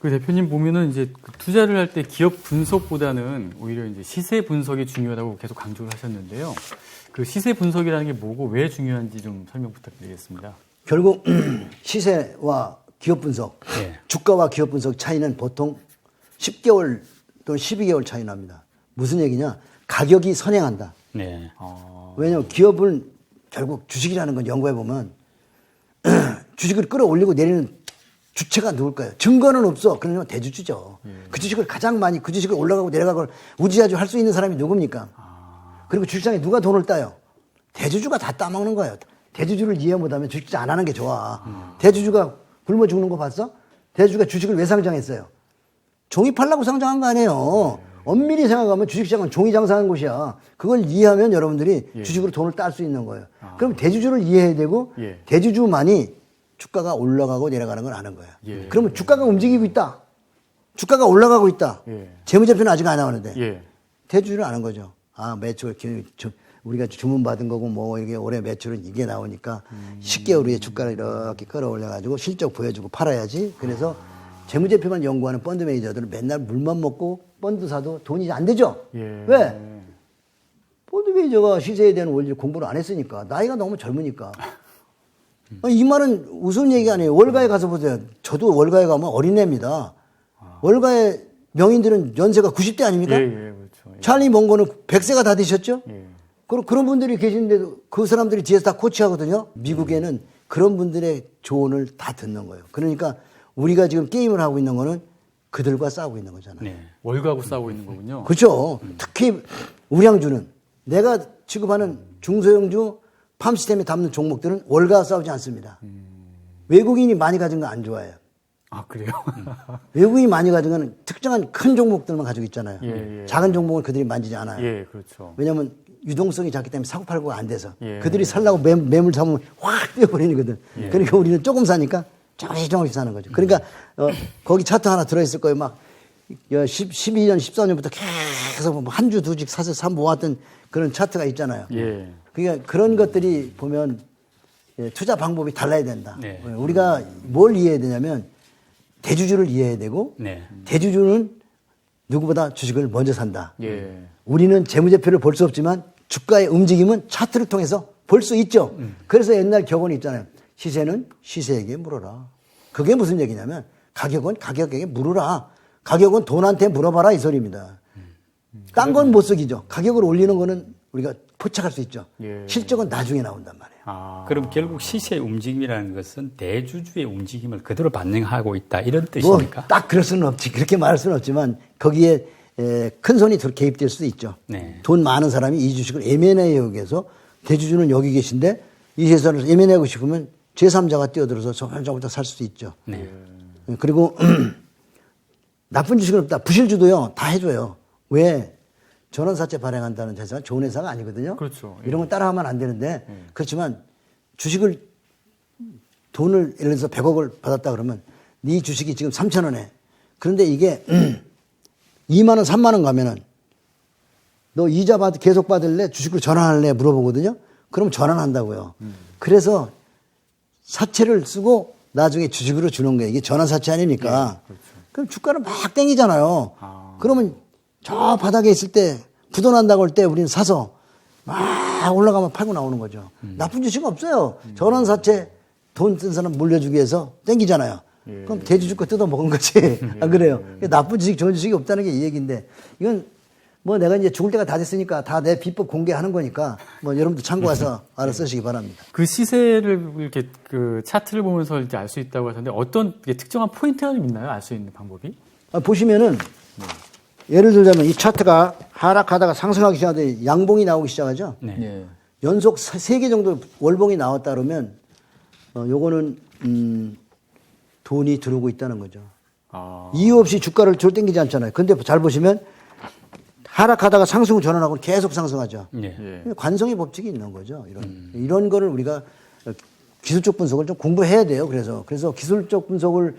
그 대표님 보면은 이제 투자를 할 때 기업 분석보다는 오히려 이제 시세 분석이 중요하다고 계속 강조를 하셨는데요. 그 시세 분석이라는 게 뭐고 왜 중요한지 좀 설명 부탁드리겠습니다. 결국 시세와 기업 분석, 예. 주가와 기업 분석 차이는 보통 10개월 또는 12개월 차이 납니다. 무슨 얘기냐? 가격이 선행한다. 네. 왜냐하면 기업은 결국 주식이라는 건 연구해 보면 주식을 끌어올리고 내리는 주체가 누굴까요? 증거는 없어. 그러면 대주주죠. 그 주식을 가장 많이 그 주식을 올라가고 내려가고 우지아주 할 수 있는 사람이 누굽니까? 그리고 주식장에 누가 돈을 따요? 대주주가 다 따먹는 거예요. 대주주를 이해 못하면 주식 투자 안 하는 게 좋아. 대주주가 굶어 죽는 거 봤어? 대주주가 주식을 왜 상장했어요? 종이 팔라고 상장한 거 아니에요. 엄밀히 생각하면 주식시장은 종이 장사하는 곳이야. 그걸 이해하면 여러분들이 주식으로 돈을 딸 수 있는 거예요. 그럼 대주주를 이해해야 되고 대주주만이 주가가 올라가고 내려가는 걸 아는 거야. 그러면 주가가 움직이고 있다. 주가가 올라가고 있다. 재무제표는 아직 안 나오는데 대주주를 아는 거죠. 아, 매출 우리가 주문받은 거고 뭐 이게 올해 매출은 이게 나오니까 10개월 후에 주가를 이렇게 끌어올려가지고 실적 보여주고 팔아야지. 그래서 재무제표만 연구하는 펀드 매니저들은 맨날 물만 먹고 펀드 사도 돈이 안 되죠. 왜? 펀드 매니저가 시세에 대한 원리 공부를 안 했으니까. 나이가 너무 젊으니까. 이 말은 우스운 얘기 아니에요. 월가에 가서 보세요. 저도 월가에 가면 어린애입니다. 월가의 명인들은 연세가 90대 아닙니까? 그렇죠. 찰리 몽고는 100세가 다 되셨죠? 그런 분들이 계시는데도 그 사람들이 뒤에서 다 코치하거든요. 미국에는 그런 분들의 조언을 다 듣는 거예요. 그러니까 우리가 지금 게임을 하고 있는 거는 그들과 싸우고 있는 거잖아요. 네. 월가하고 싸우고 있는 거군요. 그렇죠. 특히 우량주는 내가 취급하는 중소형주 팜시스템에 담는 종목들은 월가와 싸우지 않습니다. 외국인이 많이 가진 거 안 좋아해요. 아, 그래요? 외국인이 많이 가진 거는 특정한 큰 종목들만 가지고 있잖아요. 작은 종목을 그들이 만지지 않아요. 그렇죠. 왜냐하면 유동성이 작기 때문에 사고팔고가 안 돼서 그들이 살라고 매물 잡으면 확 뛰어버리거든. 그러니까 우리는 조금 사니까 조금씩 사는 거죠. 그러니까 거기 차트 하나 들어있을 거예요. 막 12년, 14년부터 계속 한 주, 두 주 사 모았던 그런 차트가 있잖아요. 그러니까 그런 것들이 보면 투자 방법이 달라야 된다. 우리가 뭘 이해해야 되냐면 대주주를 이해해야 되고 대주주는 누구보다 주식을 먼저 산다. 우리는 재무제표를 볼 수 없지만 주가의 움직임은 차트를 통해서 볼 수 있죠. 그래서 옛날 격언이 있잖아요. 시세는 시세에게 물어라. 그게 무슨 얘기냐면 가격은 가격에게 물어라. 가격은 돈한테 물어봐라 이 소리입니다. 딴 건 못 쓰기죠. 가격을 올리는 거는 우리가 포착할 수 있죠. 실적은 나중에 나온단 말이에요. 그럼 결국 시세의 움직임이라는 것은 대주주의 움직임을 그대로 반영하고 있다 이런 뜻입니까? 뭐 딱 그럴 수는 없지. 그렇게 말할 수는 없지만 거기에 큰 손이 개입될 수도 있죠. 돈 많은 사람이 이 주식을 M&A 여기에서 대주주는 여기 계신데 이 회사를 M&A 하고 싶으면 제3자가 뛰어들어서 저번부터 살 수도 있죠. 그리고 나쁜 주식은 없다. 부실주도요. 다 해줘요. 왜? 전원사채 발행한다는 회사가 좋은 회사가 아니거든요. 그렇죠. 이런 건 따라하면 안 되는데 그렇지만 주식을 돈을 예를 들어서 100억을 받았다 그러면 네 주식이 지금 3,000원에 그런데 이게 2만 원, 3만 원 가면은 너 이자 계속 받을래? 주식으로 전환할래? 물어보거든요. 그럼 전환한다고요. 그래서 사채를 쓰고 나중에 주식으로 주는 거예요. 이게 전환사채 아닙니까? 그럼 주가를 막 땡기잖아요. 그러면 저 바닥에 있을 때 부도난다고 할 때 우리는 사서 막 올라가면 팔고 나오는 거죠. 나쁜 주식은 없어요. 전환사채 돈 쓴 사람 물려주기 위해서 땡기잖아요. 그럼 대주주 거 뜯어 먹은 거지. 안 그래요? 나쁜 주식, 좋은 주식이 없다는 게 이 얘기인데 이건 뭐 내가 이제 죽을 때가 다 됐으니까 다 내 비법 공개하는 거니까 뭐 여러분도 참고해서 알아 쓰시기 바랍니다. 그 시세를 이렇게 그 차트를 보면서 이제 알 수 있다고 하셨는데 어떤 특정한 포인트가 좀 있나요? 알 수 있는 방법이? 보시면은 예를 들자면 이 차트가 하락하다가 상승하기 시작하더니 양봉이 나오기 시작하죠. 연속 3개 정도 월봉이 나왔다 그러면 요거는 돈이 들어오고 있다는 거죠. 이유 없이 주가를 땡기지 않잖아요. 근데 잘 보시면 하락하다가 상승 전환하고 계속 상승하죠. 관성의 법칙이 있는 거죠. 이런 거를 우리가 기술적 분석을 좀 공부해야 돼요. 그래서 기술적 분석을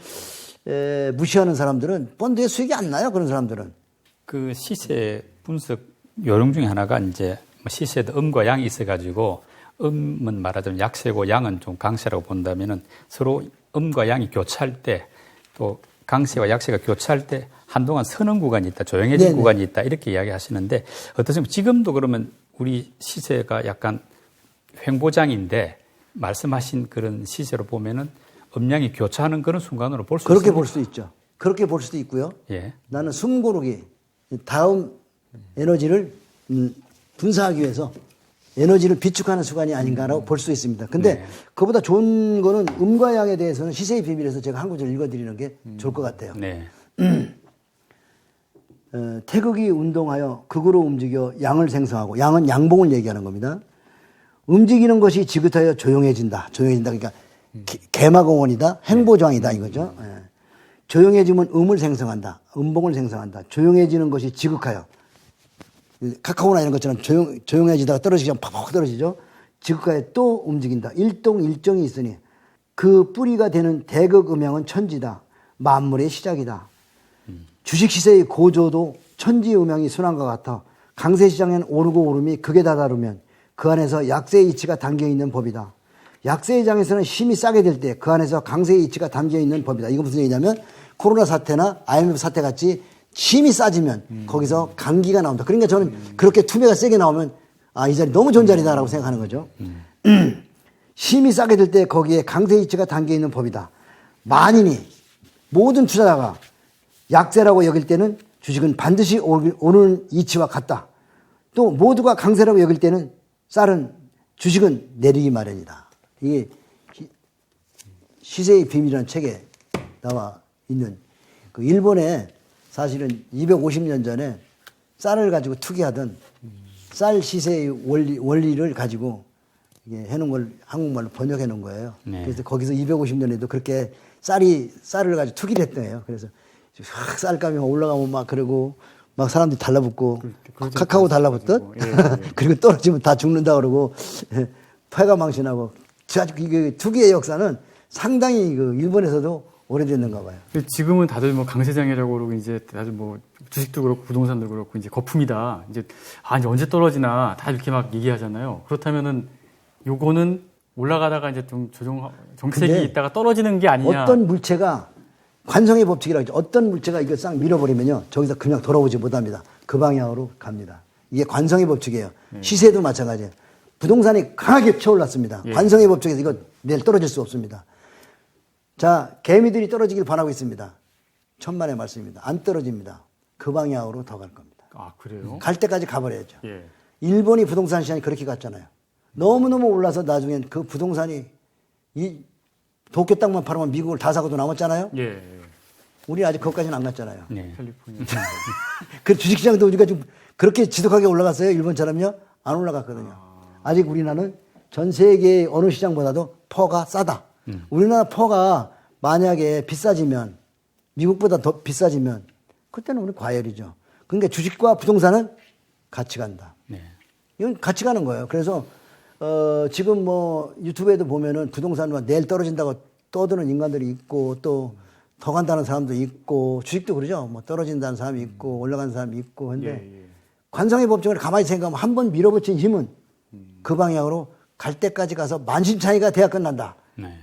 무시하는 사람들은 펀드에 수익이 안 나요. 그런 사람들은. 그 시세 분석 요령 중에 하나가 이제 시세도 음과 양이 있어가지고 음은 말하자면 약세고 양은 좀 강세라고 본다면은 서로 음과 양이 교차할 때 또 강세와 약세가 교차할 때 한동안 서는 구간이 있다, 조용해진 네네. 구간이 있다 이렇게 이야기하시는데 어떠십니까? 지금도 그러면 우리 시세가 약간 횡보장인데 말씀하신 그런 시세로 보면은 음량이 교차하는 그런 순간으로 볼 수 있습니다. 그렇게 볼 수 있죠. 그렇게 볼 수도 있고요. 예. 나는 숨고르기 다음 에너지를 분사하기 위해서 에너지를 비축하는 수간이 아닌가라고 볼 수 있습니다. 근데 네. 그보다 좋은 거는 음과 양에 대해서는 시세의 비밀에서 제가 한 구절 읽어드리는 게 좋을 것 같아요. 네. 태극이 운동하여 극으로 움직여 양을 생성하고, 양은 양봉을 얘기하는 겁니다. 움직이는 것이 지긋하여 조용해진다. 조용해진다. 그러니까 개마공원이다. 행보장이다 이거죠. 예. 조용해지면 음을 생성한다. 음봉을 생성한다. 조용해지는 것이 지극하여. 카카오나 이런 것처럼 조용해지다가 떨어지면 팍팍 떨어지죠. 지극하여 또 움직인다. 일동일정이 있으니 그 뿌리가 되는 대극 음양은 천지다. 만물의 시작이다. 주식 시세의 고조도 천지 음양이 순환과 같아 강세 시장에는 오르고 오름이 극에 다다르면 그 안에서 약세의 이치가 담겨 있는 법이다. 약세의 장에서는 힘이 싸게 될 때 그 안에서 강세의 이치가 담겨 있는 법이다. 이거 무슨 얘기냐면 코로나 사태나 IMF 사태 같이 힘이 싸지면 거기서 강기가 나온다. 그러니까 저는 그렇게 투매가 세게 나오면 아, 이 자리 너무 좋은 자리다라고 생각하는 거죠. 힘이 싸게 될 때 거기에 강세의 이치가 담겨 있는 법이다. 만인이 모든 투자자가 약세라고 여길 때는 주식은 반드시 오는 이치와 같다. 또 모두가 강세라고 여길 때는 주식은 내리기 마련이다. 이게 시세의 비밀이라는 책에 나와 있는 그 일본에 사실은 250년 전에 쌀을 가지고 투기하던 쌀 시세의 원리를 가지고 이게 해놓은 걸 한국말로 번역해 놓은 거예요. 네. 그래서 거기서 250년에도 그렇게 쌀을 가지고 투기를 했대요. 그래서 확 쌀값이 올라가면 막 그러고 막 사람들이 달라붙고 카카오 달라붙듯 그리고 떨어지면 다 죽는다 그러고 폐가망신하고 그 투기의 역사는 상당히 그 일본에서도 오래됐는가 봐요. 지금은 다들 뭐 강세장이라고 그러고 이제 다들 뭐 주식도 그렇고 부동산도 그렇고 이제 거품이다. 이제 언제 떨어지나 다 이렇게 막 얘기하잖아요. 그렇다면은 요거는 올라가다가 이제 좀 정책이 있다가 떨어지는 게 아니냐. 어떤 물체가 관성의 법칙이라고 하죠. 어떤 물체가 이걸 싹 밀어버리면요. 저기서 그냥 돌아오지 못합니다. 그 방향으로 갑니다. 이게 관성의 법칙이에요. 시세도 마찬가지예요. 부동산이 강하게 쳐올랐습니다. 관성의 법칙에서 이거 내일 떨어질 수 없습니다. 자, 개미들이 떨어지길 바라고 있습니다. 천만의 말씀입니다. 안 떨어집니다. 그 방향으로 더 갈 겁니다. 아, 그래요? 갈 때까지 가버려야죠. 예. 일본이 부동산 시장이 그렇게 갔잖아요. 너무너무 올라서 나중엔 그 부동산이 이 도쿄 땅만 팔으면 미국을 다 사고도 남았잖아요. 예. 우리 아직 거기까지는 안 갔잖아요. 네. 캘리포니아. 그 주식시장도 우리가 좀 그렇게 지독하게 올라갔어요. 일본처럼요. 안 올라갔거든요. 아직 우리나라는 전 세계의 어느 시장보다도 퍼가 싸다. 우리나라 퍼가 만약에 비싸지면 미국보다 더 비싸지면 그때는 우리 과열이죠. 그러니까 주식과 부동산은 같이 간다. 네. 이건 같이 가는 거예요. 그래서 지금 뭐 유튜브에도 보면은 부동산은 내일 떨어진다고 떠드는 인간들이 있고 또 더 간다는 사람도 있고 주식도 그러죠. 뭐 떨어진다는 사람이 있고 올라가는 사람이 있고 근데 관성의 법칙을 가만히 생각하면 한 번 밀어붙인 힘은 그 방향으로 갈 때까지 가서 만신창이가 돼야 끝난다. 네.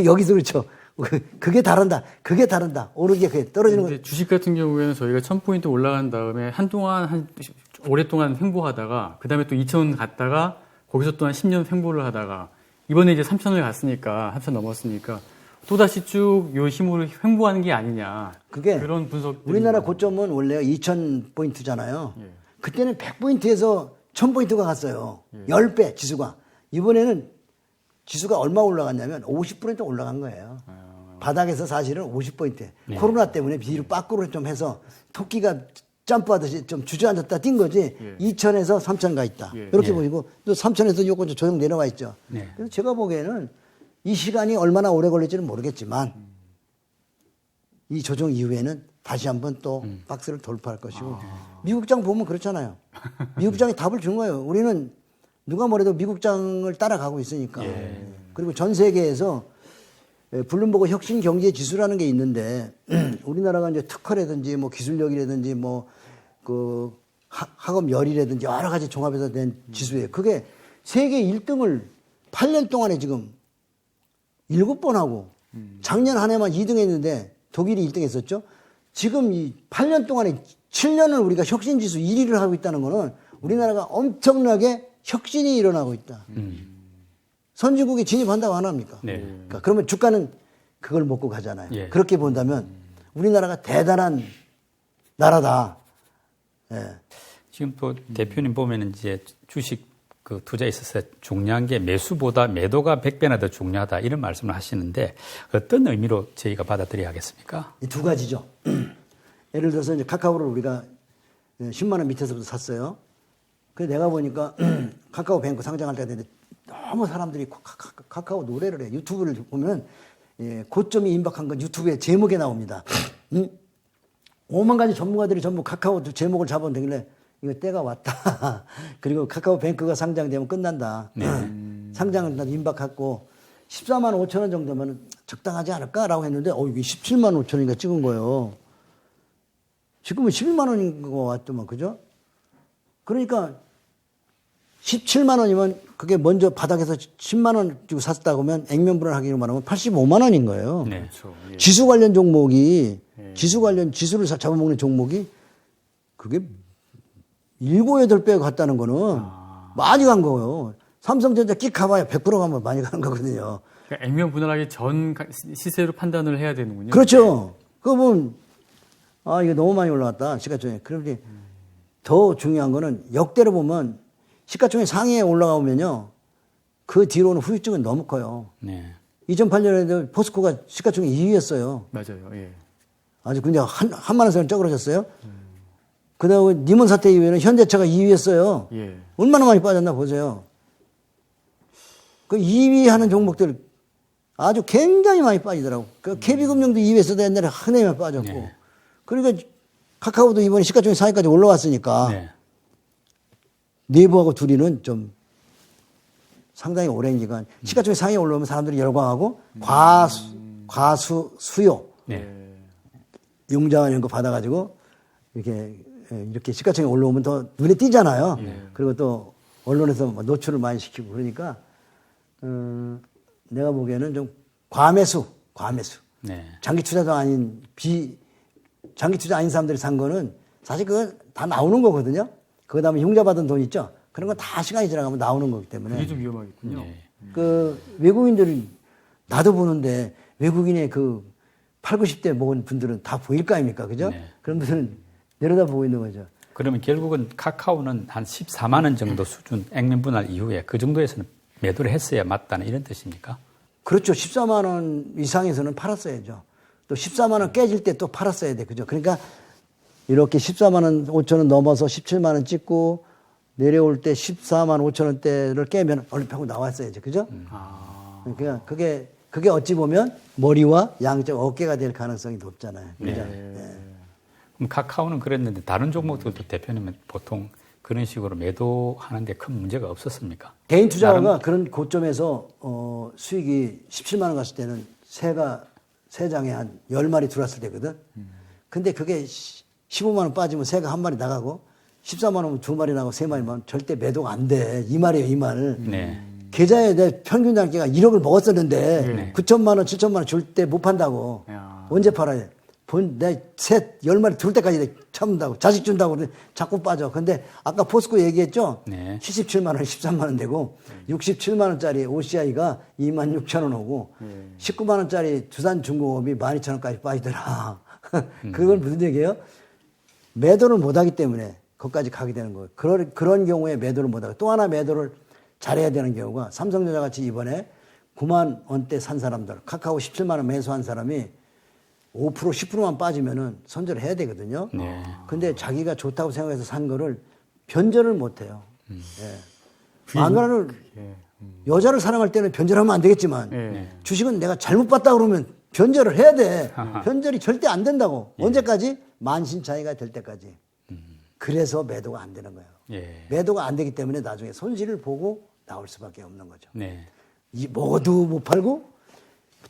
여기서 그렇죠. 그게 다른다. 그게 다른다. 오르게 그게 떨어지는 거. 주식 같은 경우에는 저희가 1000포인트 올라간 다음에 오랫동안 횡보하다가 그다음에 또 2000 갔다가 거기서 또한 10년 횡보를 하다가 이번에 이제 3000을 갔으니까 3000 넘었으니까 또다시 쭉 요 힘으로 횡보하는 게 아니냐. 그게 그런 분석. 우리나라 고점은 원래 2000포인트잖아요. 그때는 100포인트에서 1000포인트가 갔어요. 10배 지수가. 이번에는 지수가 얼마 올라갔냐면 50% 올라간 거예요. 바닥에서 사실은 50포인트. 코로나 때문에 뒤로 밖으로 좀 해서 토끼가 점프하듯이 좀 주저앉았다 뛴 거지. 2000에서 3000 가 있다. 이렇게 보이고 또 3000에서 요거 조용 내려와 있죠. 그래서 제가 보기에는 이 시간이 얼마나 오래 걸릴지는 모르겠지만 이 조정 이후에는 다시 한번 또 박스를 돌파할 것이고 미국장 보면 그렇잖아요. 미국장이 답을 준 거예요. 우리는 누가 뭐래도 미국장을 따라가고 있으니까. 그리고 전 세계에서 블룸버그 혁신 경제 지수라는 게 있는데 우리나라가 이제 특허라든지 뭐 기술력이라든지 뭐 그 학업 열이라든지 여러 가지 종합해서 된 지수예요. 그게 세계 1등을 8년 동안에 지금 7번 하고 작년 한 해만 2등 했는데 독일이 1등 했었죠. 지금 이 8년 동안에 7년을 우리가 혁신지수 1위를 하고 있다는 거는 우리나라가 엄청나게 혁신이 일어나고 있다. 선진국에 진입한다고 안 합니까? 네. 그러니까 그러면 주가는 그걸 먹고 가잖아요. 예. 그렇게 본다면 우리나라가 대단한 나라다. 예. 지금 또 대표님 보면은 이제 주식 그 투자에 있어서 중요한 게 매수보다 매도가 100배나 더 중요하다 이런 말씀을 하시는데 어떤 의미로 저희가 받아들여야 하겠습니까? 이 두 가지죠. 예를 들어서 이제 카카오를 우리가 10만 원 밑에서부터 샀어요. 그래서 내가 보니까 카카오 뱅크 상장할 때 됐는데 너무 사람들이 카카오 노래를 해. 유튜브를 보면 고점이 임박한 건 유튜브에 제목에 나옵니다. 5만 가지 전문가들이 전부 카카오 제목을 잡아온 되길래 이거 때가 왔다. 그리고 카카오 뱅크가 상장되면 끝난다. 상장은 임박했고 14만 5천 원 정도면 적당하지 않을까라고 했는데 이게 17만 5천 원인가 찍은 거예요. 지금은 11만 원인 것 같더만, 그죠? 그러니까 17만 원이면 그게 먼저 바닥에서 10만 원 주고 샀다고 하면 액면분할 하기로 말하면 85만 원인 거예요. 네. 그렇죠. 예. 지수 관련 종목이 지수 관련 지수를 잡아먹는 종목이 그게 7, 8배 갔다는 거는 많이 간 거예요. 삼성전자 끽 가봐야 100% 가면 많이 가는 거거든요. 그러니까 액면 분할하기 전 시세로 판단을 해야 되는군요. 그렇죠. 그거 보면 이거 너무 많이 올라갔다 시가총액. 그런데 더 중요한 거는 역대로 보면 시가총액 상위에 올라가면요 그 뒤로는 후유증은 너무 커요. 네. 2008년에도 포스코가 시가총액 2위였어요. 맞아요. 예. 아주 그냥 한만 원씩 쪄그러졌어요. 그다음에 니몬 사태 이후에는 현대차가 2위였어요. 예. 얼마나 많이 빠졌나 보세요. 그 2위 하는 종목들 아주 굉장히 많이 빠지더라고. 그 KB금융도 2위에서도 옛날에 한 해만 빠졌고. 네. 그러니까 카카오도 이번에 시가총액 상위까지 올라왔으니까 네. 네이버하고 둘이는 좀 상당히 오랜 기간 시가총액 상위에 올라오면 사람들이 열광하고 수요 네. 융자원 이런 거 받아가지고 이렇게 시가총액 올라오면 더 눈에 띄잖아요. 그리고 또 언론에서 노출을 많이 시키고 그러니까 내가 보기에는 좀 과매수. 네. 장기 투자도 아닌 장기 투자 아닌 사람들이 산 거는 사실 그거 다 나오는 거거든요. 그 다음에 융자 받은 돈 있죠. 그런 건 다 시간이 지나가면 나오는 거기 때문에. 그게 좀 위험하겠군요. 네. 그 외국인들이 나도 보는데 외국인의 그 8, 90대 먹은 분들은 다 보일 거 아닙니까? 그죠? 네. 그런 분들은 내려다 보고 있는 거죠. 그러면 결국은 카카오는 한 14만 원 정도 수준 액면 분할 이후에 그 정도에서는 매도를 했어야 맞다는 이런 뜻입니까? 그렇죠. 14만 원 이상에서는 팔았어야죠. 또 14만 원 깨질 때 또 팔았어야 돼. 그죠? 그러니까 이렇게 14만 원 5천 원 넘어서 17만 원 찍고 내려올 때 14만 5천 원대를 깨면 얼른 하고 나왔어야죠. 그죠? 그러니까 그게 어찌 보면 머리와 양쪽 어깨가 될 가능성이 높잖아요. 그죠? 그럼 카카오는 그랬는데 다른 종목들도 대표님은 보통 그런 식으로 매도하는데 큰 문제가 없었습니까? 개인 투자가 그런 고점에서 수익이 17만 원 갔을 때는 세 장에 한 10마리 들어왔을 때거든. 근데 그게 15만 원 빠지면 새가 한 마리 나가고 14만 원이면 2마리 나가고 3마리면 절대 매도가 안 돼. 2마리예요, 2말. 네. 계좌에 내 평균 단기가 1억을 먹었었는데 네. 9천만 원, 7천만 원 줄 때 못 판다고. 야. 언제 팔아야 돼? 내 셋 10마리 들 때까지 참는다고. 자식 준다고 그러는데 자꾸 빠져. 근데 아까 포스코 얘기했죠? 네. 77만 원, 13만 원 되고 67만 원짜리 OCI가 2만 6천 원 오고 19만 원짜리 두산중공업이 12,000원까지 빠지더라. 그건 무슨 얘기예요? 매도를 못하기 때문에 거기까지 가게 되는 거예요. 그런 경우에 매도를 못하고 또 하나 매도를 잘해야 되는 경우가 삼성전자 같이 이번에 9만 원대 산 사람들, 카카오 17만 원 매수한 사람이 5%, 10%만 빠지면은 손절을 해야 되거든요. 네. 근데 자기가 좋다고 생각해서 산 거를 변절을 못 해요. 예. 마누라를 여자를 사랑할 때는 변절하면 안 되겠지만 주식은 내가 잘못 봤다 그러면 변절을 해야 돼. 변절이 절대 안 된다고. 언제까지? 만신창이가 될 때까지. 그래서 매도가 안 되는 거예요. 예. 매도가 안 되기 때문에 나중에 손실을 보고 나올 수밖에 없는 거죠. 네. 이 모두 못 팔고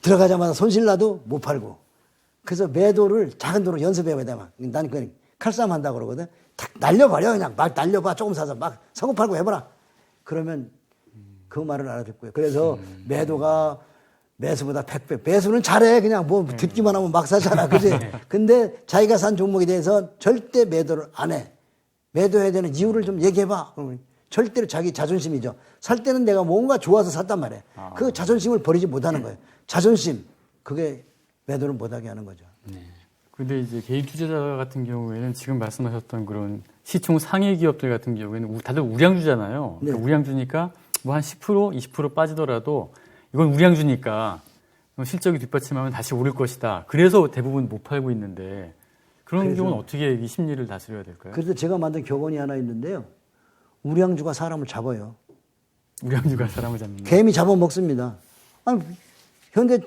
들어가자마자 손실 나도 못 팔고. 그래서 매도를 작은 돈으로 연습해야 돼. 나는 그냥 칼싸움 한다고 그러거든. 탁 날려버려. 그냥 막 날려봐. 조금 사서 막 사고 팔고 해봐라. 그러면 그 말을 알아듣고요. 그래서 매도가 매수보다 100배. 매수는 잘해. 그냥 뭐 듣기만 하면 막 사잖아. 그지? 근데 자기가 산 종목에 대해서 절대 매도를 안 해. 매도해야 되는 이유를 좀 얘기해봐. 그러면 절대로 자기 자존심이죠. 살 때는 내가 뭔가 좋아서 샀단 말이에요. 그 자존심을 버리지 못하는 거예요. 자존심. 그게 매도를 못하게 하는 거죠. 근데 이제 개인 투자자 같은 경우에는 지금 말씀하셨던 그런 시총 상위 기업들 같은 경우에는 다들 우량주잖아요. 네. 그러니까 우량주니까 뭐 한 10%, 20% 빠지더라도 이건 우량주니까 실적이 뒷받침하면 다시 오를 것이다. 그래서 대부분 못 팔고 있는데 그런 경우는 어떻게 이 심리를 다스려야 될까요? 그래서 제가 만든 격언이 하나 있는데요. 우량주가 사람을 잡아요. 우량주가 사람을 잡는. 개미 잡아먹습니다. 아니, 현대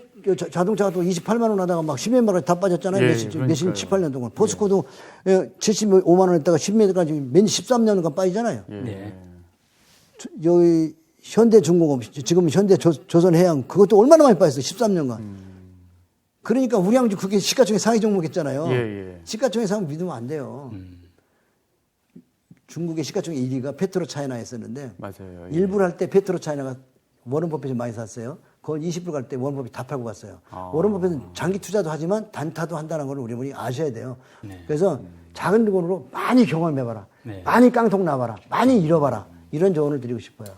자동차가 또 28만 원 하다가 막 10몇만 원 다 빠졌잖아요. 예, 몇십, 그러니까요. 7, 8년 동안. 포스코도 75만 원 했다가 10몇까지 맨 13년간 빠지잖아요. 예. 네. 여기 현대중공업, 지금 현대조선해양 그것도 얼마나 많이 빠졌어요. 13년간. 그러니까 우량주 그게 시가총액 상위 종목했잖아요. 예. 시가총액 상위 믿으면 안 돼요. 중국의 시가총액 1위가 페트로 차이나였었는데 맞아요. 예. 일부를 할 때 페트로 차이나가 워런 버핏이 많이 샀어요. 그건 20불 갈 때 워런 버핏 다 팔고 갔어요. 워런 버핏은 장기 투자도 하지만 단타도 한다는 걸 우리 분이 아셔야 돼요. 그래서 작은 돈으로 많이 경험해봐라. 많이 깡통 나봐라. 많이 잃어봐라. 이런 조언을 드리고 싶어요.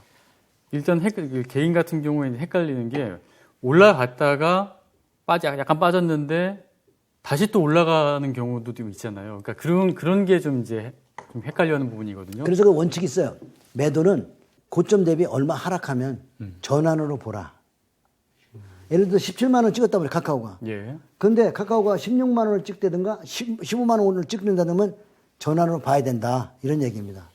일단 개인 같은 경우에는 헷갈리는 게 올라갔다가 약간 빠졌는데 다시 또 올라가는 경우도 좀 있잖아요. 그러니까 그런 게 좀 이제 좀 헷갈려하는 부분이거든요. 그래서 그 원칙이 있어요. 매도는 고점 대비 얼마 하락하면 전환으로 보라. 예를 들어 17만 원 찍었다 보니 카카오가. 예. 근데 카카오가 16만 원을 찍다든가 15만 원을 찍는다면 전환으로 봐야 된다. 이런 얘기입니다.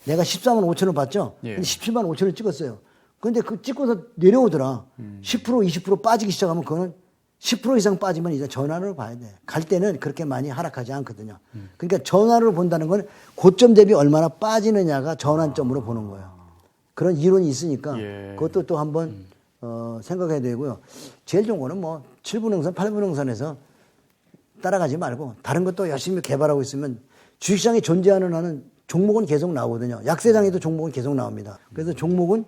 내가 14만 5천원 봤죠? 예. 근데 17만 5천원 찍었어요. 근데 그 찍고서 내려오더라. 10% 20% 빠지기 시작하면 그거는 10% 이상 빠지면 이제 전환으로 봐야 돼. 갈 때는 그렇게 많이 하락하지 않거든요. 그러니까 전환으로 본다는 건 고점 대비 얼마나 빠지느냐가 전환점으로 보는 거예요. 그런 이론이 있으니까 예. 그것도 또 한번 생각해야 되고요. 제일 좋은 거는 뭐 7분응선, 8분응선에서 따라가지 말고 다른 것도 열심히 개발하고 있으면 주식시장에 존재하는 한은 종목은 계속 나오거든요. 약세장에도 종목은 계속 나옵니다. 그래서 종목은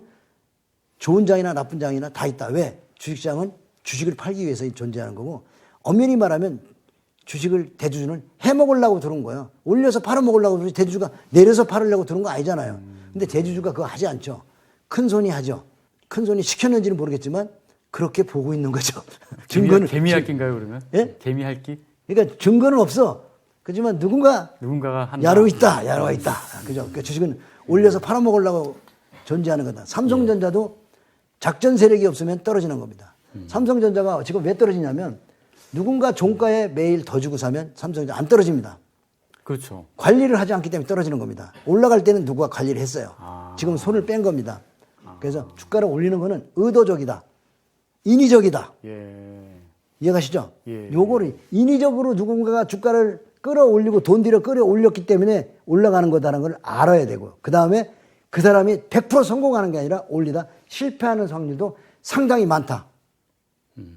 좋은 장이나 나쁜 장이나 다 있다. 왜? 주식시장은 주식을 팔기 위해서 존재하는 거고 엄연히 말하면 주식을 대주주는 해먹으려고 들어온 거예요. 올려서 팔아먹으려고 들어오지 대주주가 내려서 팔으려고 들어온 거 아니잖아요. 근데 대주주가 그거 하지 않죠. 큰 손이 하죠. 큰 손이 시켰는지는 모르겠지만 그렇게 보고 있는 거죠. 증거는 개미핥기인가요 그러면? 예? 개미핥기? 그러니까 증거는 없어. 그렇지만 누군가가 한다. 야로가 있다. 그죠? 그러니까 주식은 올려서 팔아먹으려고 존재하는 거다. 삼성전자도 작전 세력이 없으면 떨어지는 겁니다. 삼성전자가 지금 왜 떨어지냐면 누군가 종가에 매일 더 주고 사면 삼성전자 안 떨어집니다. 그렇죠. 관리를 하지 않기 때문에 떨어지는 겁니다. 올라갈 때는 누가 관리를 했어요. 지금 손을 뺀 겁니다. 그래서 주가를 올리는 거는 의도적이다. 인위적이다. 예. 이해가시죠? 예. 요거를 인위적으로 누군가가 주가를 끌어올리고 돈 들여 끌어올렸기 때문에 올라가는 거다라는 걸 알아야 되고요. 그 다음에 그 사람이 100% 성공하는 게 아니라 올리다 실패하는 확률도 상당히 많다.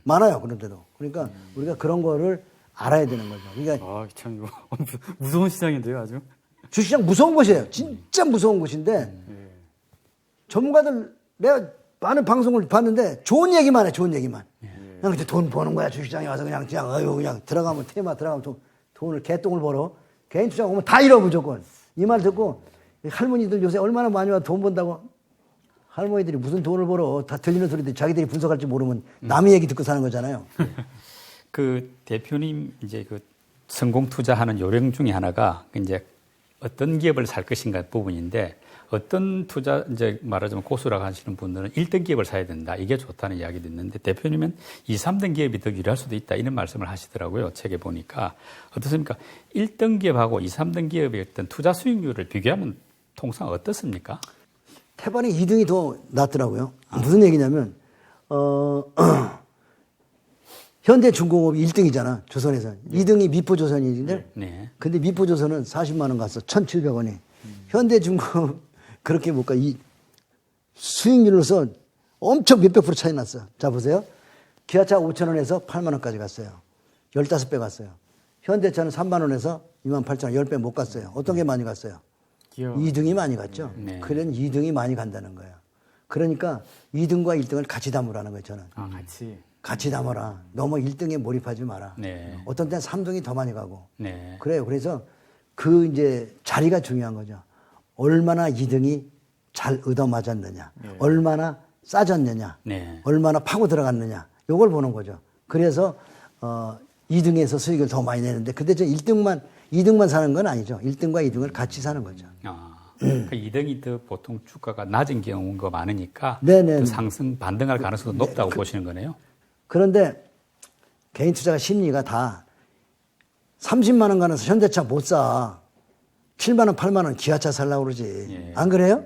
많아요. 그런데도. 그러니까 우리가 그런 거를 알아야 되는 거죠. 그러니까 참 이거 무서운 시장인데요, 아주. 주식시장 무서운 곳이에요. 진짜 무서운 곳인데 전문가들 내가 많은 방송을 봤는데 좋은 얘기만 해. 좋은 얘기만. 그냥 그때 돈 버는 거야. 주식시장에 와서 그냥 그냥 들어가면 테마 들어가면 돈을 개똥을 벌어. 개인 투자 오면 다 잃어 무조건. 이 말 듣고 할머니들 요새 얼마나 많이 와 돈 번다고. 할머니들이 무슨 돈을 벌어. 다 들리는 소리들 자기들이 분석할 줄 모르면 남의 얘기 듣고 사는 거잖아요. 그 대표님 이제 그 성공 투자하는 요령 중에 하나가 이제 어떤 기업을 살 것인가 부분인데 어떤 투자 이제 말하자면 고수라고 하시는 분들은 1등 기업을 사야 된다. 이게 좋다는 이야기도 있는데 대표님은 2, 3등 기업이 더 유리할 수도 있다. 이런 말씀을 하시더라고요. 책에 보니까. 어떻습니까? 1등 기업하고 2, 3등 기업의 어떤 투자 수익률을 비교하면 통상 어떻습니까? 태반이 2등이 더 낫더라고요. 무슨 얘기냐면 현대중공업이 1등이잖아. 조선에서. 2등이 미포조선인데 네. 근데 미포조선은 40만 원 갔어. 1,700원이. 현대중공업 그렇게 못 가. 이 수익률로서 엄청 몇백 프로 차이 났어. 자 보세요. 기아차 5,000원에서 8만 원까지 갔어요. 15배 갔어요. 현대차는 3만 원에서 28,000원 10배 못 갔어요. 어떤 게 많이 갔어요? 2등이 많이 갔죠. 네. 그런 2등이 많이 간다는 거예요. 그러니까 2등과 1등을 같이 담으라는 거예요, 저는. 같이. 같이 담아라. 너무 1등에 몰입하지 마라. 네. 어떤 때는 3등이 더 많이 가고. 네. 그래요. 그래서 그 이제 자리가 중요한 거죠. 얼마나 2등이 잘 얻어맞았느냐. 얼마나 싸졌느냐. 네. 얼마나 파고 들어갔느냐. 요걸 보는 거죠. 그래서 2등에서 수익을 더 많이 내는데 근데 저 2등만 사는 건 아니죠. 1등과 2등을 같이 사는 거죠. 그러니까 2등이 더 보통 주가가 낮은 경우가 많으니까 네네. 그 상승 반등할 가능성도 높다고 보시는 거네요. 그런데 개인 투자가 심리가 다 30만 원 가는 현대차 못 사. 7만 원, 8만 원 기아차 살라고 그러지. 예. 안 그래요?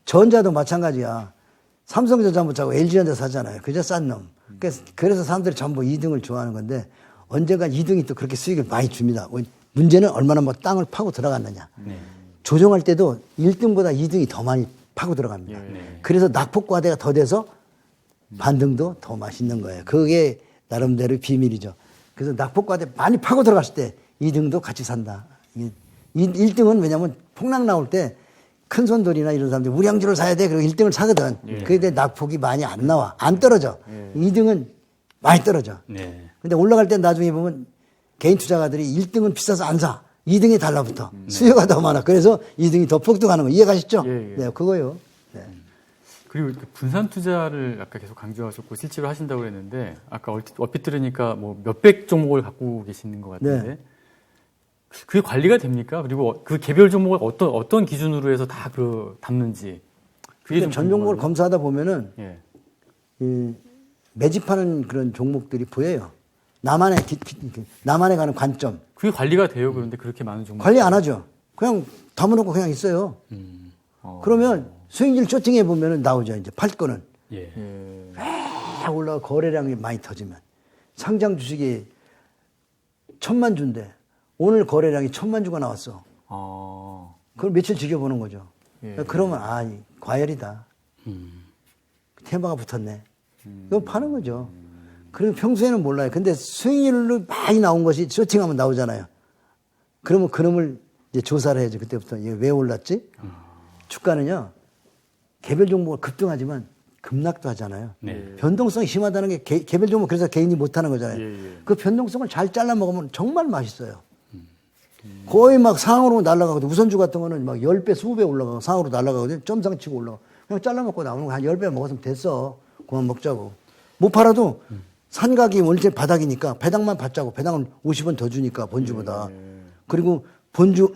전자도 마찬가지야. 삼성전자 못 사고 LG전자 사잖아요. 그저 싼 놈. 그래서 사람들이 전부 2등을 좋아하는 건데 언젠가 2등이 또 그렇게 수익을 많이 줍니다. 문제는 얼마나 뭐 땅을 파고 들어갔느냐. 네. 조정할 때도 1등보다 2등이 더 많이 파고 들어갑니다. 네. 그래서 낙폭과대가 더 돼서 반등도 더 맛있는 거예요. 그게 나름대로 비밀이죠. 그래서 낙폭과대 많이 파고 들어갔을 때 2등도 같이 산다. 1등은 왜냐하면 폭락 나올 때 큰 손들이나 이런 사람들이 우량주를 사야 돼. 그리고 1등을 사거든. 그런데 낙폭이 많이 안 나와. 안 떨어져. 2등은 많이 떨어져. 네. 근데 올라갈 때 나중에 보면 개인 투자가들이 1등은 비싸서 안 사. 2등에 달라붙어. 수요가 더 많아. 그래서 2등이 더 폭등하는 거. 이해가시죠? 예, 예. 네, 그거요. 네. 그리고 이렇게 분산 투자를 아까 계속 강조하셨고 실제로 하신다고 그랬는데 아까 얼핏 들으니까 뭐 몇백 종목을 갖고 계시는 것 같은데 네. 그게 관리가 됩니까? 그리고 그 개별 종목을 어떤 기준으로 해서 다 담는지 그게 좀 전 종목을 궁금하네요. 검사하다 보면은 예. 이 매집하는 그런 종목들이 보여요. 나만의 가는 관점. 그게 관리가 돼요. 그런데 그렇게 많은 종목 관리 안 하죠. 그냥 담아놓고 그냥 있어요. 그러면 수익률 쇼팅해 보면은 나오죠. 이제 팔 거는. 예. 예. 막 올라가 거래량이 많이 터지면 상장 주식이 1,000만 주인데 오늘 거래량이 1,000만 주가 나왔어. 아. 그걸 며칠 지켜보는 거죠. 예. 그러면 과열이다. 테마가 붙었네. 이거 파는 거죠. 그리고 평소에는 몰라요. 근데 수익률로 많이 나온 것이 쇼팅하면 나오잖아요. 그러면 그놈을 이제 조사를 해야죠. 그때부터 이게 왜 올랐지? 주가는요. 개별 종목은 급등하지만 급락도 하잖아요. 네. 변동성이 심하다는 게 개별 종목 그래서 개인이 못하는 거잖아요. 예. 그 변동성을 잘 잘라 먹으면 정말 맛있어요. 거의 막 상으로 날아가거든요. 우선주 같은 거는 막 10배, 20배 올라가고 상으로 날아가거든요. 점상 치고 올라가. 그냥 잘라 먹고 나오는 거 한 10배 먹었으면 됐어. 그만 먹자고. 못 팔아도 산각이 원체 바닥이니까 배당만 받자고. 배당은 50원 더 주니까 본주보다. 그리고 본주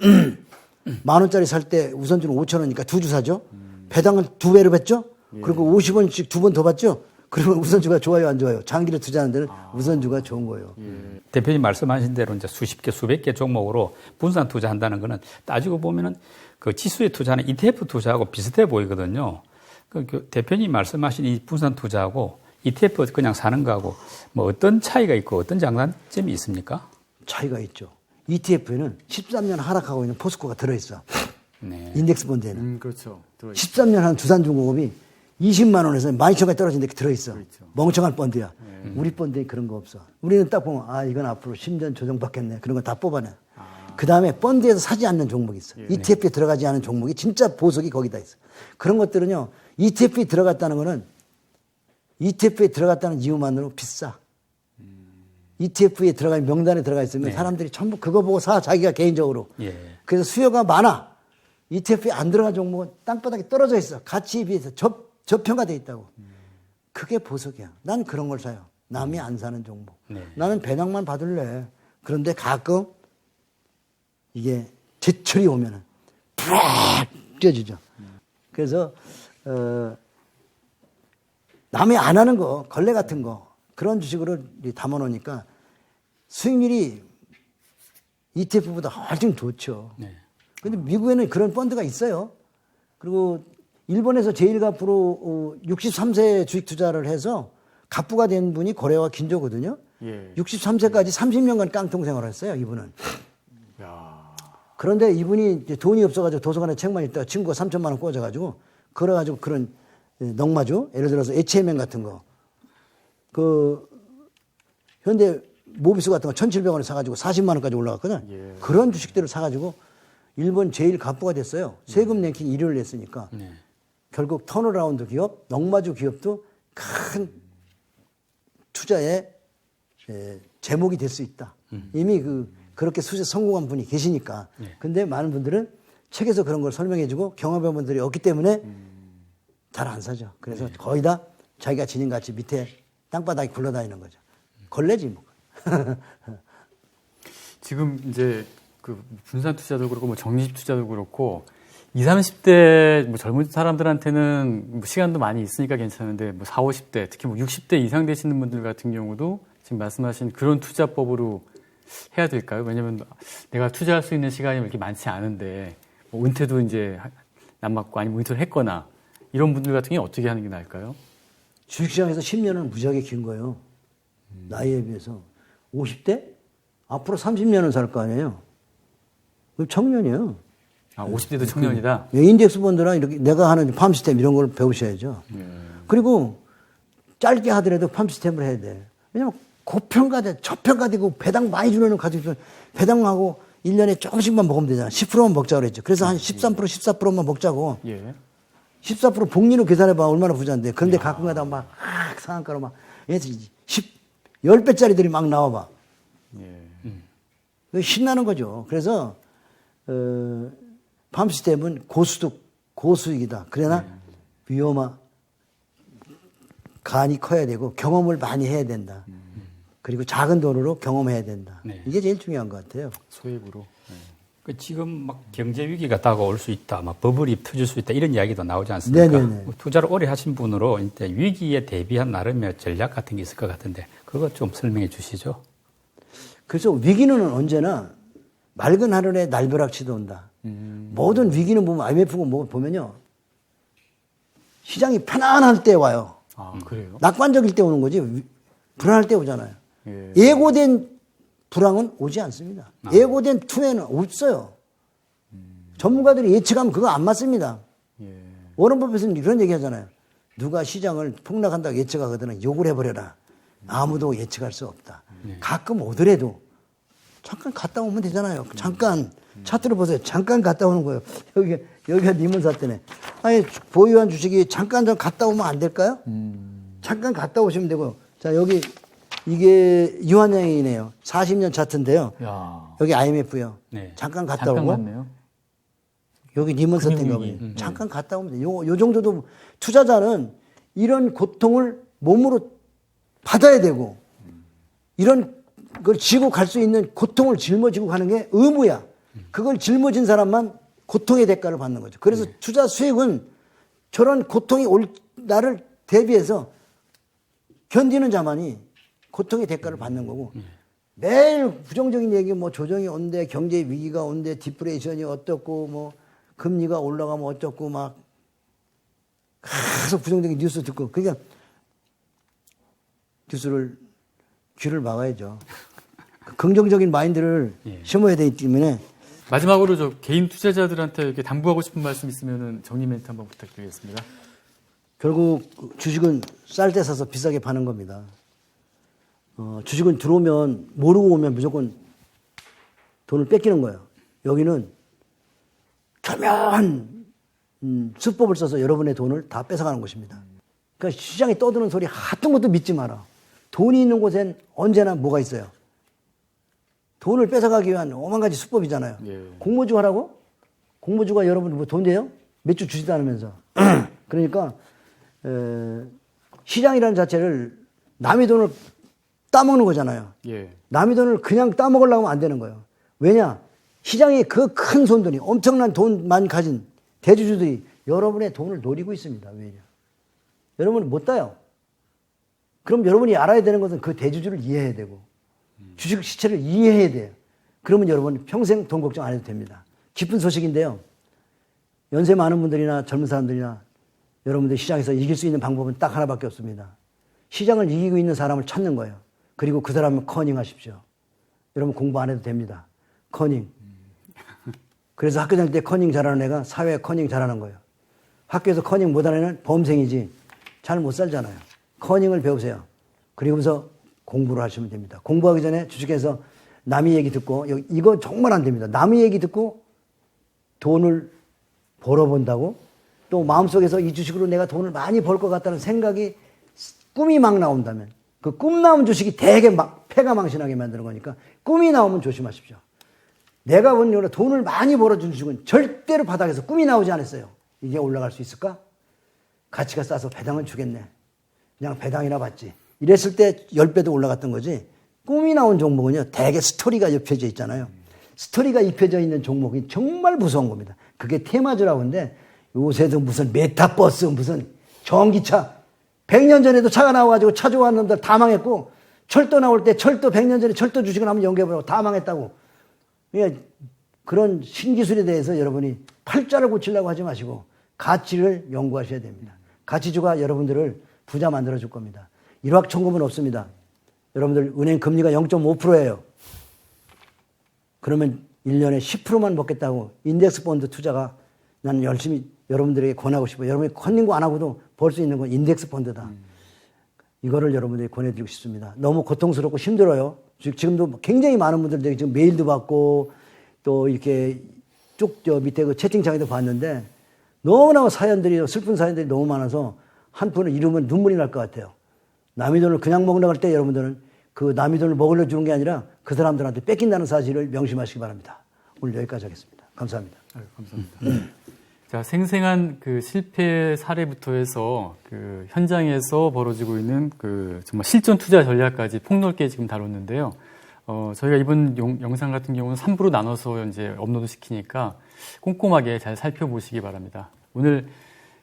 10,000원짜리 살 때 우선주는 5,000원이니까 2주 사죠. 배당을 2배로 받죠. 그리고 50원씩 2번 더 받죠. 그러면 우선주가 좋아요, 안 좋아요? 장기를 투자하는 데는 우선주가 좋은 거예요. 대표님 말씀하신 대로 이제 수십 개, 수백 개 종목으로 분산 투자한다는 거는 따지고 보면은 그 지수에 투자하는 ETF 투자하고 비슷해 보이거든요. 그 대표님 말씀하신 이 분산 투자하고 ETF 그냥 사는 거하고 뭐 어떤 차이가 있고 어떤 장단점이 있습니까? 차이가 있죠. ETF에는 13년 하락하고 있는 포스코가 들어있어. 네. 인덱스 본드에는. 그렇죠. 13년 한 두산중공업이 20만 원에서 12,000원까지 떨어진 데 들어있어. 그렇죠. 멍청한 본드야. 우리 본드에 그런 거 없어. 우리는 딱 보면 이건 앞으로 10년 조정받겠네. 그런 거 다 뽑아내. 그 다음에 본드에서 사지 않는 종목이 있어. ETF에 들어가지 않은 종목이 진짜 보석이 거기다 있어. 그런 것들은요. ETF에 들어갔다는 거는 ETF에 들어갔다는 이유만으로 비싸. ETF에 명단에 들어가 있으면 사람들이 전부 그거 보고 사. 자기가 개인적으로. 예. 그래서 수요가 많아. ETF에 안 들어간 종목은 땅바닥에 떨어져 있어. 가치에 비해서 저평가돼 있다고. 그게 보석이야. 난 그런 걸 사요. 남이 안 사는 종목. 네. 나는 배당만 받을래. 그런데 가끔 이게 제철이 오면은 푹 뛰어지죠. 그래서 남이 안 하는 거, 걸레 같은 거 그런 주식으로 담아놓으니까 수익률이 ETF보다 훨씬 좋죠. 네. 근데 미국에는 그런 펀드가 있어요. 그리고 일본에서 제일가프로 63세 주식 투자를 해서 갑부가 된 분이 거래와 긴조거든요. 예. 63세까지 30년간 깡통 생활을 했어요, 이분은. 야. 그런데 이분이 이제 돈이 없어가지고 도서관에 책만 읽다가 친구가 3,000만 원 꽂아가지고 그래가지고 그런 넉마주, 예를 들어서 H&M 같은 거, 그 현대 모비스 같은 거 1,700원에 사가지고 40만 원까지 올라갔거든. 예. 그런 주식들을 사가지고 일본 제일 갑부가 됐어요. 세금 랭킹 1위를 냈으니까. 결국 턴어라운드 기업, 넉마주 기업도 큰 투자의 제목이 될 수 있다. 이미 그렇게 수제 성공한 분이 계시니까. 근데 많은 분들은 책에서 그런 걸 설명해주고 경험해본 분들이 없기 때문에 잘 안 사죠. 그래서 거의 다 자기가 지닌 가치 밑에 땅바닥에 굴러다니는 거죠. 걸레지 뭐. 지금 이제 그 분산 투자도 그렇고 뭐 적립 투자도 그렇고 20, 30대 뭐 젊은 사람들한테는 뭐 시간도 많이 있으니까 괜찮은데 뭐 40, 50대 특히 뭐 60대 이상 되시는 분들 같은 경우도 지금 말씀하신 그런 투자법으로 해야 될까요? 왜냐면 내가 투자할 수 있는 시간이 이렇게 많지 않은데 뭐 은퇴도 이제 남았고 아니면 은퇴를 했거나 이런 분들 같은 경우는 어떻게 하는 게 나을까요? 주식시장에서 10년은 무지하게 긴 거예요. 나이에 비해서. 50대? 앞으로 30년은 살 거 아니에요. 그럼 청년이에요. 아, 50대도 청년이다? 인덱스 본드나 이렇게 내가 하는 팜 시스템 이런 걸 배우셔야죠. 그리고 짧게 하더라도 팜 시스템을 해야 돼. 왜냐면 고평가돼, 저평가되고 배당 많이 주는 가지고 배당하고 1년에 조금씩만 먹으면 되잖아. 10%만 먹자고 그랬죠. 그래서 한 13%, 14%만 먹자고. 예. 14% 복리로 계산해봐. 얼마나 부자인데. 그런데 가끔 가다가 막, 상한가로 막, 10배짜리들이 막 나와봐. 예. 신나는 거죠. 그래서, 팜 시스템은 고수익이다. 그러나 간이 커야 되고 경험을 많이 해야 된다. 그리고 작은 돈으로 경험해야 된다. 네. 이게 제일 중요한 것 같아요. 소액으로. 지금 막 경제 위기가 다가올 수 있다, 막 버블이 터질 수 있다 이런 이야기도 나오지 않습니까? 네네네. 투자를 오래 하신 분으로 이제 위기에 대비한 나름의 전략 같은 게 있을 것 같은데 그거 좀 설명해 주시죠. 그래서 위기는 언제나 맑은 하늘에 날벼락치도 온다. 모든 위기는 보면 IMF고 뭐 보면요. 시장이 편안할 때 와요. 아, 그래요? 낙관적일 때 오는 거지. 불안할 때 오잖아요. 예. 예고된 불황은 오지 않습니다. 예고된 투매는 없어요. 전문가들이 예측하면 그거 안 맞습니다. 예. 워런 버핏은 이런 얘기 하잖아요. 누가 시장을 폭락한다고 예측하거든 욕을 해버려라. 아무도 예측할 수 없다. 가끔 오더라도 잠깐 갔다 오면 되잖아요. 잠깐 차트를 보세요. 잠깐 갔다 오는 거예요. 여기가 니문사 때네. 아니 보유한 주식이 잠깐 좀 갔다 오면 안 될까요? 잠깐 갔다 오시면 되고. 자 여기 이게 유한양이네요. 40년 차트인데요. 야. 여기 IMF요. 네. 잠깐 갔다 잠깐 오고. 갔네요. 여기 니먼사 때인가 금융위기. 보요 잠깐 갔다 오면 돼. 요 정도도 투자자는 이런 고통을 몸으로 받아야 되고 이런 걸 지고 갈 수 있는 고통을 짊어지고 가는 게 의무야. 그걸 짊어진 사람만 고통의 대가를 받는 거죠. 그래서 투자 수익은 저런 고통이 올 나를 대비해서 견디는 자만이 고통의 대가를 받는 거고 매일 부정적인 얘기 뭐 조정이 온대 경제 위기가 온대 디프레이션이 어떻고 뭐 금리가 올라가면 어쩌고 막 계속 부정적인 뉴스 듣고 그러니까 뉴스를 귀를 막아야죠. 긍정적인 마인드를 심어야 되기 때문에 마지막으로 저 개인 투자자들한테 이렇게 당부하고 싶은 말씀 있으면 정리 멘트 한번 부탁드리겠습니다. 결국 주식은 쌀 때 사서 비싸게 파는 겁니다. 주식은 들어오면 모르고 오면 무조건 돈을 뺏기는 거예요. 여기는 교묘한 수법을 써서 여러분의 돈을 다 뺏어가는 것입니다. 그러니까 시장에 떠드는 소리 하던 것도 믿지 마라. 돈이 있는 곳엔 언제나 뭐가 있어요. 돈을 뺏어가기 위한 오만 가지 수법이잖아요. 예. 공모주 하라고? 공모주가 여러분 뭐 돈 돼요? 몇 주 주지도 않으면서. 그러니까 시장이라는 자체를 남의 돈을 따먹는 거잖아요. 예. 남의 돈을 그냥 따먹으려고 하면 안 되는 거예요. 왜냐? 시장에 그 큰 손들이 엄청난 돈만 가진 대주주들이 여러분의 돈을 노리고 있습니다. 왜냐? 여러분은 못 따요. 그럼 여러분이 알아야 되는 것은 그 대주주를 이해해야 되고 주식 시체를 이해해야 돼요. 그러면 여러분 평생 돈 걱정 안 해도 됩니다. 기쁜 소식인데요. 연세 많은 분들이나 젊은 사람들이나 여러분들 시장에서 이길 수 있는 방법은 딱 하나밖에 없습니다. 시장을 이기고 있는 사람을 찾는 거예요. 그리고 그 사람을 커닝 하십시오. 여러분 공부 안 해도 됩니다. 커닝. 그래서 학교 다닐 때 커닝 잘하는 애가 사회에 커닝 잘하는 거예요. 학교에서 커닝 못하는 애는 범생이지 잘 못 살잖아요. 커닝을 배우세요. 그리고서 공부를 하시면 됩니다. 공부하기 전에 주식에서 남의 얘기 듣고 이거 정말 안 됩니다. 남의 얘기 듣고 돈을 벌어본다고 또 마음속에서 이 주식으로 내가 돈을 많이 벌 것 같다는 생각이 꿈이 막 나온다면 그 꿈 나온 주식이 되게 막 패가 망신하게 만드는 거니까 꿈이 나오면 조심하십시오. 내가 본 요로 돈을 많이 벌어준 주식은 절대로 바닥에서 꿈이 나오지 않았어요. 이게 올라갈 수 있을까? 가치가 싸서 배당은 주겠네. 그냥 배당이나 받지. 이랬을 때 10배도 올라갔던 거지. 꿈이 나온 종목은요, 대개 스토리가 입혀져 있잖아요. 스토리가 입혀져 있는 종목이 정말 무서운 겁니다. 그게 테마주라고 하는데 요새도 무슨 메타버스, 무슨 전기차. 100년 전에도 차가 나와가지고 차 좋아하는 놈들 다 망했고, 철도 나올 때 철도 100년 전에 철도 주식을 한번 연결해보고 다 망했다고. 그러니까 그런 신기술에 대해서 여러분이 팔자를 고치려고 하지 마시고 가치를 연구하셔야 됩니다. 가치주가 여러분들을 부자 만들어줄 겁니다. 일확천금은 없습니다. 여러분들 은행 금리가 0.5%예요. 그러면 1년에 10%만 먹겠다고 인덱스 펀드 투자가 나는 열심히 여러분들에게 권하고 싶어요. 여러분이 컨닝고 안 하고도 벌 수 있는 건 인덱스 펀드다. 이거를 여러분들에게 권해드리고 싶습니다. 너무 고통스럽고 힘들어요. 지금도 굉장히 많은 분들에게 지금 메일도 받고 또 이렇게 쭉 저 밑에 그 채팅창에도 봤는데 너무나 사연들이, 슬픈 사연들이 너무 많아서 한편을 잃으면 눈물이 날 것 같아요. 남의 돈을 그냥 먹으려고 할 때 여러분들은 그 남의 돈을 먹으려 주는 게 아니라 그 사람들한테 뺏긴다는 사실을 명심하시기 바랍니다. 오늘 여기까지 하겠습니다. 감사합니다. 감사합니다. 자, 생생한 그 실패 사례부터 해서 그 현장에서 벌어지고 있는 그 정말 실전 투자 전략까지 폭넓게 지금 다뤘는데요. 저희가 이번 영상 같은 경우는 3부로 나눠서 이제 업로드 시키니까 꼼꼼하게 잘 살펴보시기 바랍니다. 오늘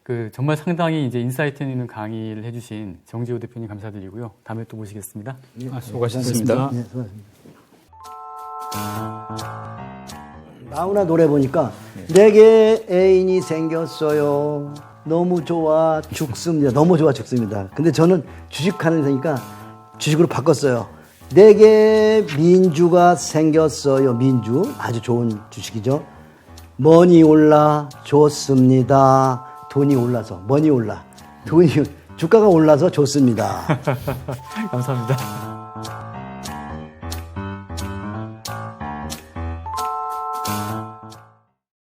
그 정말 상당히 이제 인사이트 있는 강의를 해주신 정지호 대표님 감사드리고요. 다음에 또 모시겠습니다. 수고하셨습니다. 네, 수고하셨습니다. 나훈아 노래 보니까 내게 애인이 생겼어요. 너무 좋아 죽습니다. 너무 좋아 죽습니다. 근데 저는 주식하는 데니까 주식으로 바꿨어요. 내게 민주가 생겼어요. 민주 아주 좋은 주식이죠. 머니 올라 좋습니다. 돈이 올라서 머니 올라 돈이 주가가 올라서 좋습니다. 감사합니다.